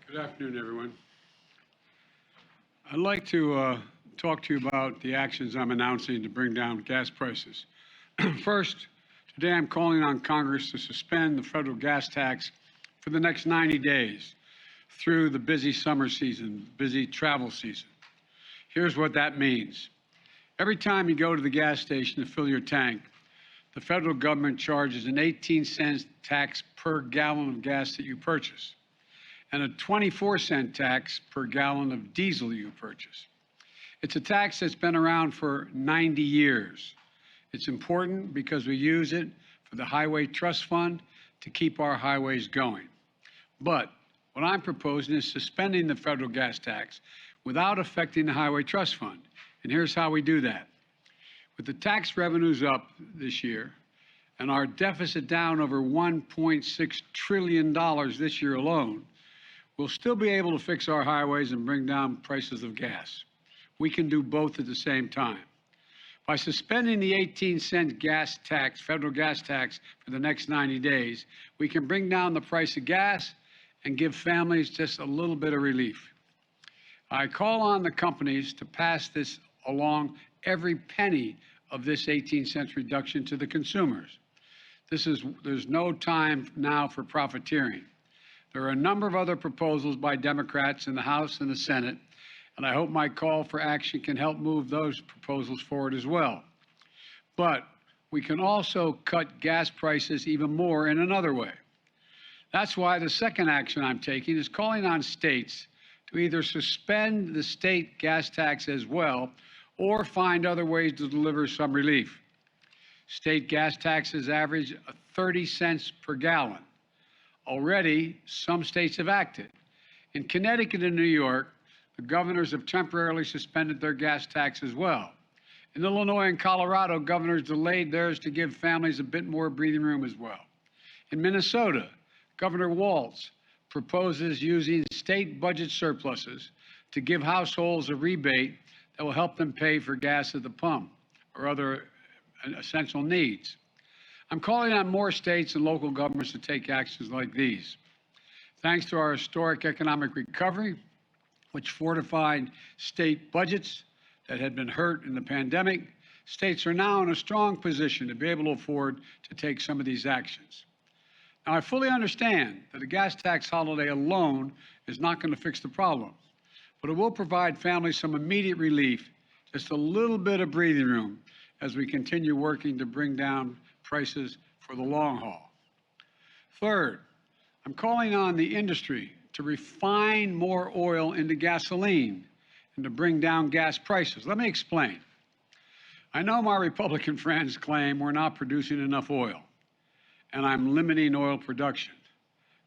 Good afternoon, everyone. I'd like to talk to you about the actions I'm announcing to bring down gas prices. First, today I'm calling on Congress to suspend the federal gas tax for the next 90 days through the busy summer season, busy travel season. Here's what that means. Every time you go to the gas station to fill your tank, the federal government charges an 18-cent tax per gallon of gas that you purchase, and a 24-cent tax per gallon of diesel you purchase. It's a tax that's been around for 90 years. It's important because we use it for the Highway Trust Fund to keep our highways going. But what I'm proposing is suspending the federal gas tax without affecting the Highway Trust Fund. And here's how we do that. With the tax revenues up this year and our deficit down over $1.6 trillion this year alone, we'll still be able to fix our highways and bring down prices of gas. We can do both at the same time. By suspending the 18-cent gas tax, federal gas tax, for the next 90 days, we can bring down the price of gas and give families just a little bit of relief. I call on the companies to pass this along, every penny of this 18-cent reduction, to the consumers. There's no time now for profiteering. There are a number of other proposals by Democrats in the House and the Senate, and I hope my call for action can help move those proposals forward as well. But we can also cut gas prices even more in another way. That's why the second action I'm taking is calling on states to either suspend the state gas tax as well or find other ways to deliver some relief. State gas taxes average 30 cents per gallon. Already, some states have acted. In Connecticut and New York, the governors have temporarily suspended their gas tax as well. In Illinois and Colorado, governors delayed theirs to give families a bit more breathing room as well. In Minnesota, Governor Walz proposes using state budget surpluses to give households a rebate that will help them pay for gas at the pump or other essential needs. I'm calling on more states and local governments to take actions like these. Thanks to our historic economic recovery, which fortified state budgets that had been hurt in the pandemic, states are now in a strong position to be able to afford to take some of these actions. Now, I fully understand that a gas tax holiday alone is not going to fix the problem, but it will provide families some immediate relief, just a little bit of breathing room as we continue working to bring down prices for the long haul. Third, I'm calling on the industry to refine more oil into gasoline and to bring down gas prices. Let me explain. I know my Republican friends claim we're not producing enough oil and I'm limiting oil production.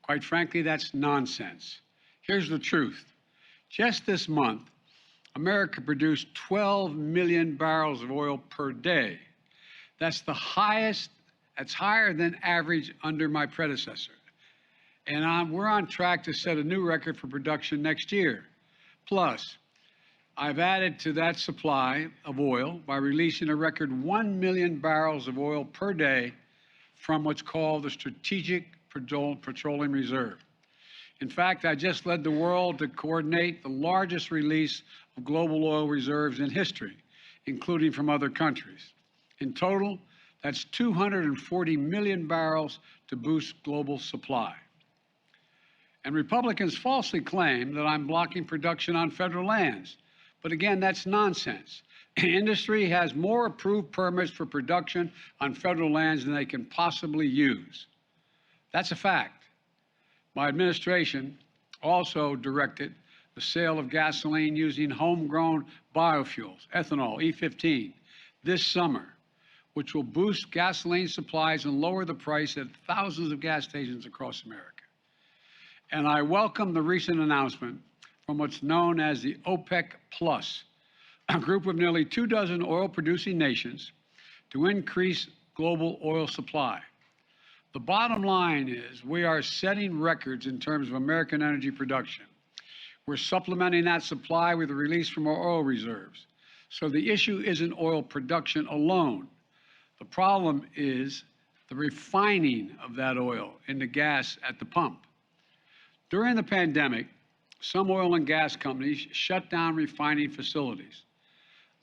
Quite frankly, that's nonsense. Here's the truth. Just this month, America produced 12 million barrels of oil per day. That's the highest, that's higher than average under my predecessor. And we're on track to set a new record for production next year. Plus, I've added to that supply of oil by releasing a record 1 million barrels of oil per day from what's called the Strategic Petroleum Reserve. In fact, I just led the world to coordinate the largest release of global oil reserves in history, including from other countries. In total, that's 240 million barrels to boost global supply. And Republicans falsely claim that I'm blocking production on federal lands. But again, that's nonsense. Industry has more approved permits for production on federal lands than they can possibly use. That's a fact. My administration also directed the sale of gasoline using homegrown biofuels, ethanol, E15, this summer, which will boost gasoline supplies and lower the price at thousands of gas stations across America. And I welcome the recent announcement from what's known as the OPEC Plus, a group of nearly 24 oil-producing nations, to increase global oil supply. The bottom line is we are setting records in terms of American energy production. We're supplementing that supply with a release from our oil reserves. So the issue isn't oil production alone. The problem is the refining of that oil into gas at the pump. During the pandemic, some oil and gas companies shut down refining facilities.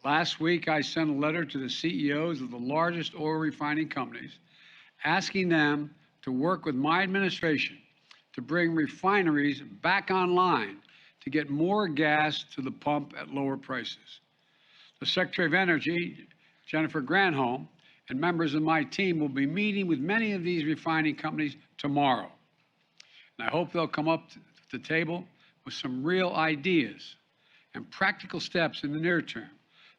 Last week, I sent a letter to the CEOs of the largest oil refining companies asking them to work with my administration to bring refineries back online to get more gas to the pump at lower prices. The Secretary of Energy, Jennifer Granholm, and members of my team will be meeting with many of these refining companies tomorrow. And I hope they'll come up to the table with some real ideas and practical steps in the near term.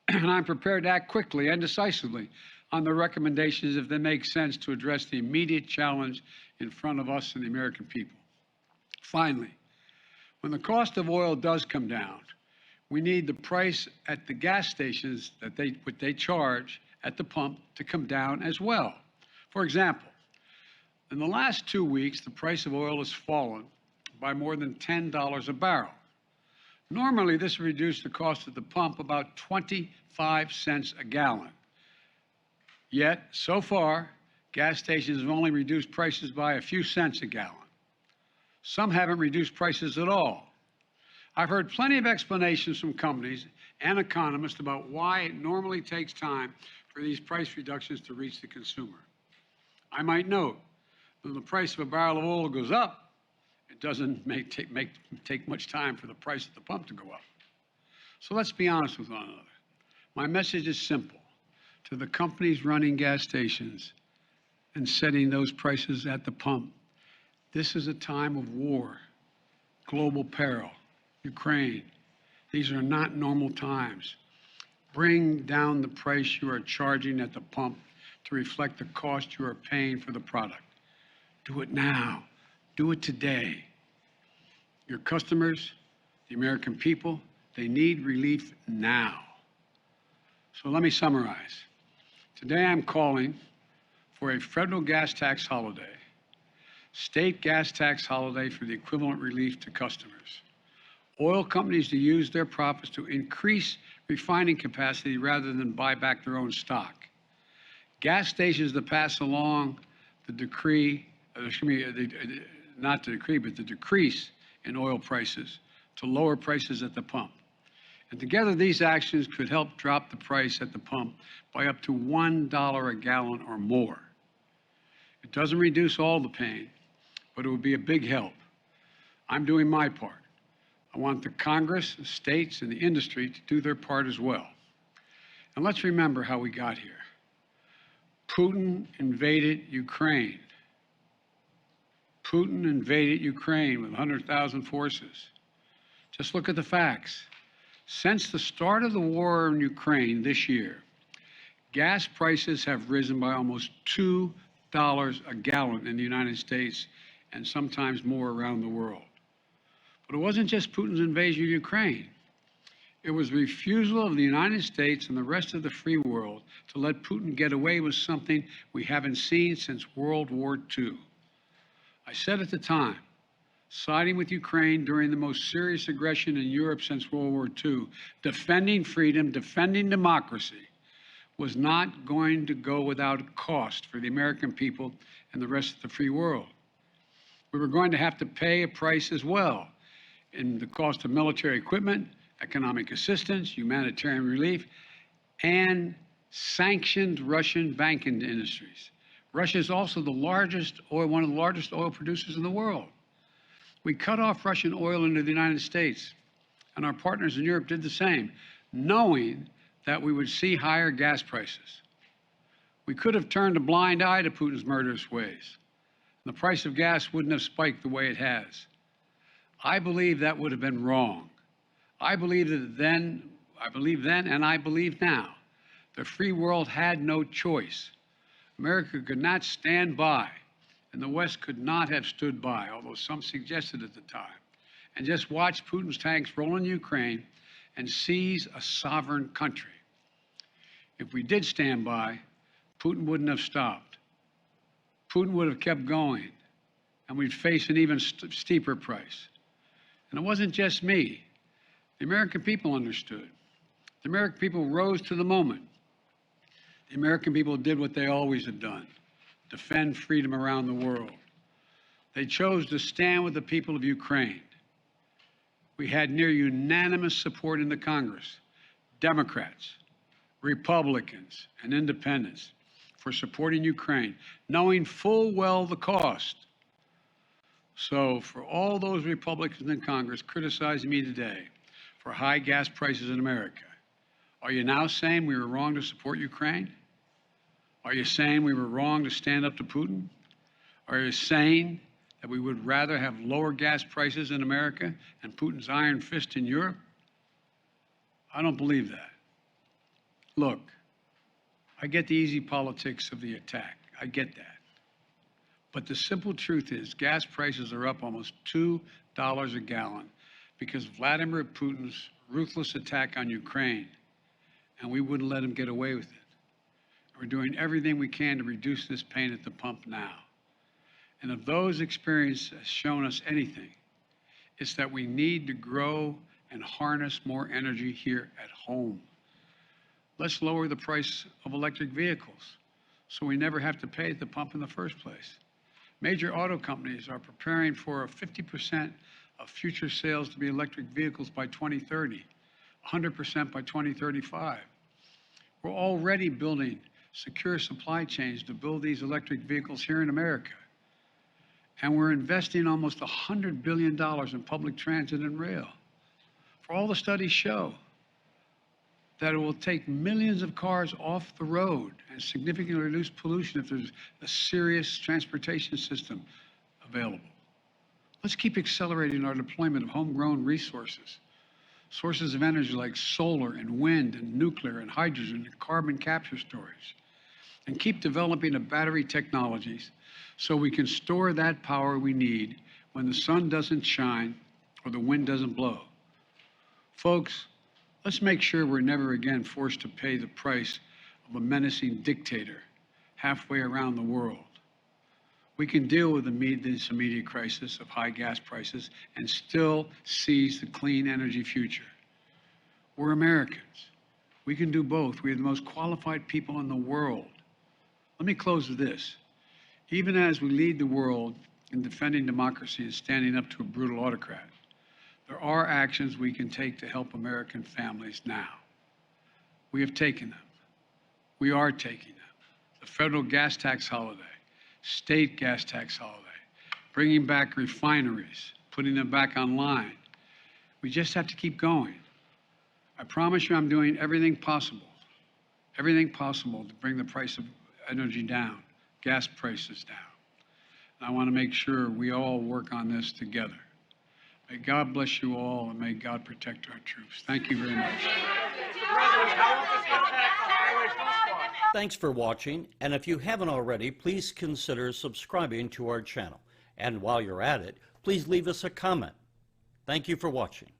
And I'm prepared to act quickly and decisively on the recommendations if they make sense to address the immediate challenge in front of us and the American people. Finally, when the cost of oil does come down, we need the price at the gas stations that they charge at the pump to come down as well. For example, in the last 2 weeks, the price of oil has fallen by more than $10 a barrel. Normally, this would reduce the cost at the pump about 25 cents a gallon. Yet, so far, gas stations have only reduced prices by a few cents a gallon. Some haven't reduced prices at all. I've heard plenty of explanations from companies and economists about why it normally takes time for these price reductions to reach the consumer. I might note that when the price of a barrel of oil goes up, it doesn't take much time for the price at the pump to go up. So let's be honest with one another. My message is simple. To the companies running gas stations and setting those prices at the pump, this is a time of war, global peril, Ukraine. These are not normal times. Bring down the price you are charging at the pump to reflect the cost you are paying for the product. Do it now. Do it today. Your customers, the American people, they need relief now. So let me summarize. Today I'm calling for a federal gas tax holiday, state gas tax holiday for the equivalent relief to customers, oil companies to use their profits to increase refining capacity rather than buy back their own stock, gas stations to pass along the decrease in oil prices to lower prices at the pump. And together, these actions could help drop the price at the pump by up to $1 a gallon or more. It doesn't reduce all the pain, but it would be a big help. I'm doing my part. I want the Congress, the states, and the industry to do their part as well. And let's remember how we got here. Putin invaded Ukraine. Putin invaded Ukraine with 100,000 forces. Just look at the facts. Since the start of the war in Ukraine this year, gas prices have risen by almost $2 a gallon in the United States and sometimes more around the world. But it wasn't just Putin's invasion of Ukraine. It was the refusal of the United States and the rest of the free world to let Putin get away with something we haven't seen since World War II. I said at the time, siding with Ukraine during the most serious aggression in Europe since World War II, defending freedom, defending democracy, was not going to go without cost for the American people and the rest of the free world. We were going to have to pay a price as well in the cost of military equipment, economic assistance, humanitarian relief, and sanctioned Russian banking industries. Russia is also one of the largest oil producers in the world. We cut off Russian oil into the United States, and our partners in Europe did the same, knowing that we would see higher gas prices. We could have turned a blind eye to Putin's murderous ways. The price of gas wouldn't have spiked the way it has. I believe that would have been wrong. I believe then, and I believe now, the free world had no choice. America could not stand by, and the West could not have stood by, although some suggested at the time, and just watch Putin's tanks roll in Ukraine and seize a sovereign country. If we did stand by, Putin wouldn't have stopped. Putin would have kept going, and we'd face an even steeper price. And it wasn't just me. The American people understood. The American people rose to the moment. The American people did what they always have done, defend freedom around the world. They chose to stand with the people of Ukraine. We had near unanimous support in the Congress, Democrats, Republicans, and independents, for supporting Ukraine, knowing full well the cost. So for all those Republicans in Congress criticizing me today for high gas prices in America, are you now saying we were wrong to support Ukraine? Are you saying we were wrong to stand up to Putin? Are you saying that we would rather have lower gas prices in America and Putin's iron fist in Europe? I don't believe that. Look, I get the easy politics of the attack. I get that. But the simple truth is gas prices are up almost $2 a gallon because of Vladimir Putin's ruthless attack on Ukraine, and we wouldn't let him get away with it. We're doing everything we can to reduce this pain at the pump now. And if those experiences have shown us anything, it's that we need to grow and harness more energy here at home. Let's lower the price of electric vehicles so we never have to pay at the pump in the first place. Major auto companies are preparing for 50% of future sales to be electric vehicles by 2030, 100% by 2035. We're already building secure supply chains to build these electric vehicles here in America. And we're investing almost $100 billion in public transit and rail. For all the studies show that it will take millions of cars off the road and significantly reduce pollution if there's a serious transportation system available. Let's keep accelerating our deployment of homegrown resources, sources of energy like solar and wind and nuclear and hydrogen and carbon capture storage, and keep developing the battery technologies so we can store that power we need when the sun doesn't shine or the wind doesn't blow. Folks, let's make sure we're never again forced to pay the price of a menacing dictator halfway around the world. We can deal with this immediate crisis of high gas prices and still seize the clean energy future. We're Americans. We can do both. We are the most qualified people in the world. Let me close with this. Even as we lead the world in defending democracy and standing up to a brutal autocrat, there are actions we can take to help American families now. We have taken them. We are taking them. The federal gas tax holiday, state gas tax holiday, bringing back refineries, putting them back online. We just have to keep going. I promise you I'm doing everything possible to bring the price of energy down, gas prices down. And I want to make sure we all work on this together. May God bless you all, and may God protect our troops. Thank you very much. Thanks for watching, and if you haven't already, please consider subscribing to our channel. And while you're at it, please leave us a comment. Thank you for watching.